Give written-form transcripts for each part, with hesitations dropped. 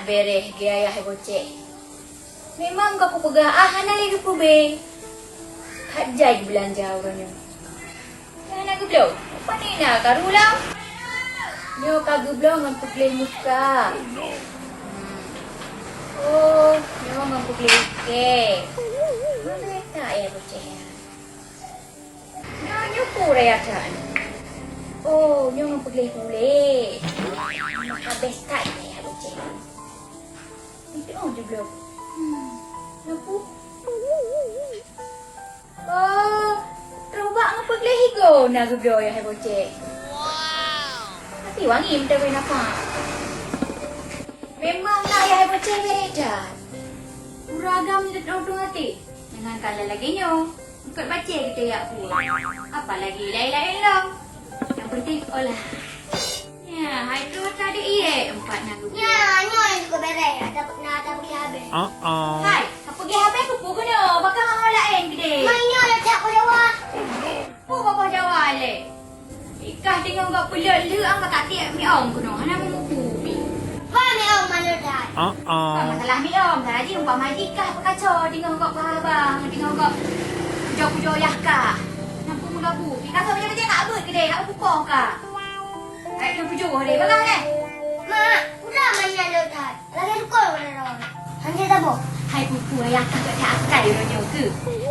bereh gaya hai bocek. Memang kau pegah hana lagi ku be. Hajai belanja orangnya. Hana gublo. Apa ni nak karulang? Nyo kagublo ngan pukleh muka. Oh, nyo ngan pukleh ke. Mana tak ya bocek ya? Nyo pura ya kan. Oh, nyo ngan pukleh puleh. Habis tak ya bocek. Itu juga. Napu? Oh, terubak ngapa higo nak gublo ya hai bocek. Wow. Tapi wangi minta kau apa? Memang nak ya hai bocek beredan. Uragam je dong hati. Dengan kala lagi nyo. Ikut baca kita ya pun. Apa lagi lain-lain lah. Yang penting olah. Ya, hai tu tadi iya 4 nak gublo. Ya, nyo yang juga beres. Ada pergi habis. Hai, apa pergi habis aku pun kena. Bakal hang lain gede. Mainnya ada tak kau jawab. Oh, bapa jawab le. Ikah tengok kau pelak le angkat tak tiap mi om kena. Hana mengupu bi. Wah, ni orang mana dah? Masalah mi om tadi umpama ikah berkaca tengok kau abang, tengok kau pujo-pujo yahkah. Nampu mengabu. Ikah macam-macam nak abut gede, nak pupuk kah? Ai nak pujo le bagang eh. Mak, udah mainnya ada dah. Lagi tukar mana orang. Hanya tak boh. Hai pupu ayah tak ada akal ronyo ke.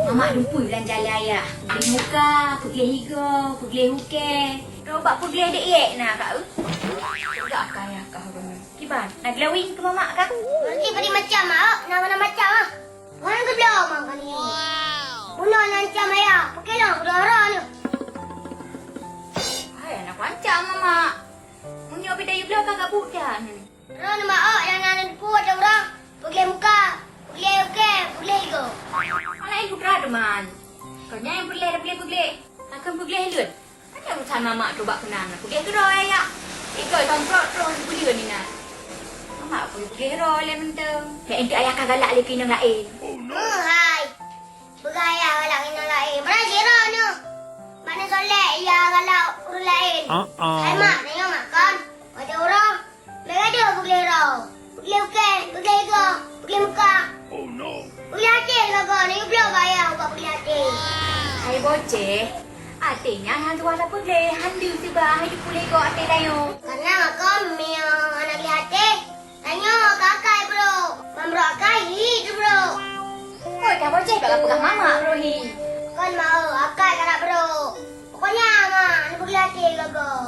Mamak lumpui belanja ayah. Pergi muka, pergi higo, pergi huke. Robak pergi dek nak kau. Tak akal ya kau ronyo. Kiban, nak glowing ke mamak kah? Nanti pergi macam mak, nama macam ah. Mana ke belah mak kali ni? Wow. Bunuh macam ayah. Pakai lah, berdarah ni. Hai anak pancam mamak. Munyo beda you belah kagak budan. Orang mak yang nak put orang. Pergi muka. Pergi okey, pergi higo. Mana ibu berada man? Kau yang pergi. Akan pergi hilut. Mana urusan mamak tu bak kenang aku. Dia gerai ayah. Ikut tongkrot terus pergi ni nak. Mamak pergi gerai le mentang. Nek ente ayah kagak galak le kena lain. Hai. Bergaya galak kena lain. Mana jera ni? Mana solek ia galak urus lain. Hai mak, tengok mak kan. Ada orang. Mereka dia pergi rau. Pergi okey, pergi higo. Pergi muka. Pergi hati kagak ni belum bayar buat pergi hati. Hai boceh. Artinya hang tuan apa le? Handu tiba hai di pulih kau ate dayo. Karena kami anak pergi hati. Tanya kakak bro. Mamro kakak hit bro. Oh, dah boceh kau pegang mama rohi. Kan mau akak kakak bro. Pokoknya mak nak pergi hati kagak.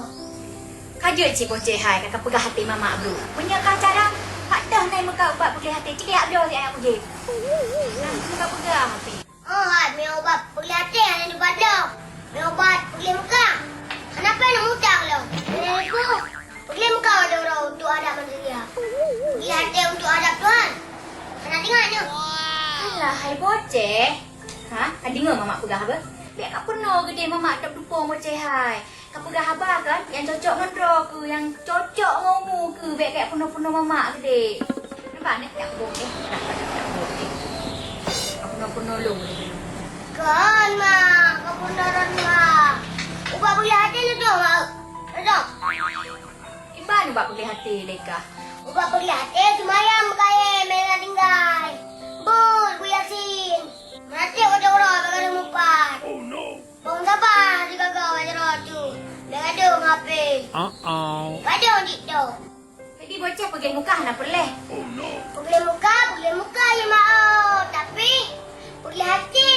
Kajut cik boceh hai kakak pegang hati mama bro. Punya kah cara? Hak dah naik muka ubat pergi hati. Cik dia abdo si ayah pergi. Nah, muka pegang hati. Oh, hai mi obat pergi hati hanya di badan. Mi obat pergi muka. Kenapa nak mutang lo? Ini aku. Pergi muka ada orang untuk adab manusia. Pergi hati untuk adab Tuhan. Kena tengoknya. Alah, hai boceh. Ha? Kau dengar mama pegang apa? Biar kau penuh gede mama tak dukung boceh hai. Kau pegang apa kan? Yang cocok dengan roh ke? Yang cocok dengan mu ke? Biar kau penuh-penuh mama gede. Nampak ni? Tak boleh. Tak boleh. Kau penuh-penuh lu. Kan mak. Kau pun darah mak. Ubah pergi hati lu tu mak. Ada. Iban ubah pergi hati leka. Ubah pergi hati semayang kaya mereka tinggal. Bul, Bu Yasin. Nanti ada orang bakal mumpat. Oh no. Bang sabar jika kau ada orang tu. Dah ada ngapain? Ada dik tu. Jadi bocah pergi muka nak perleh. Pergi muka ya mak. Tapi pergi hati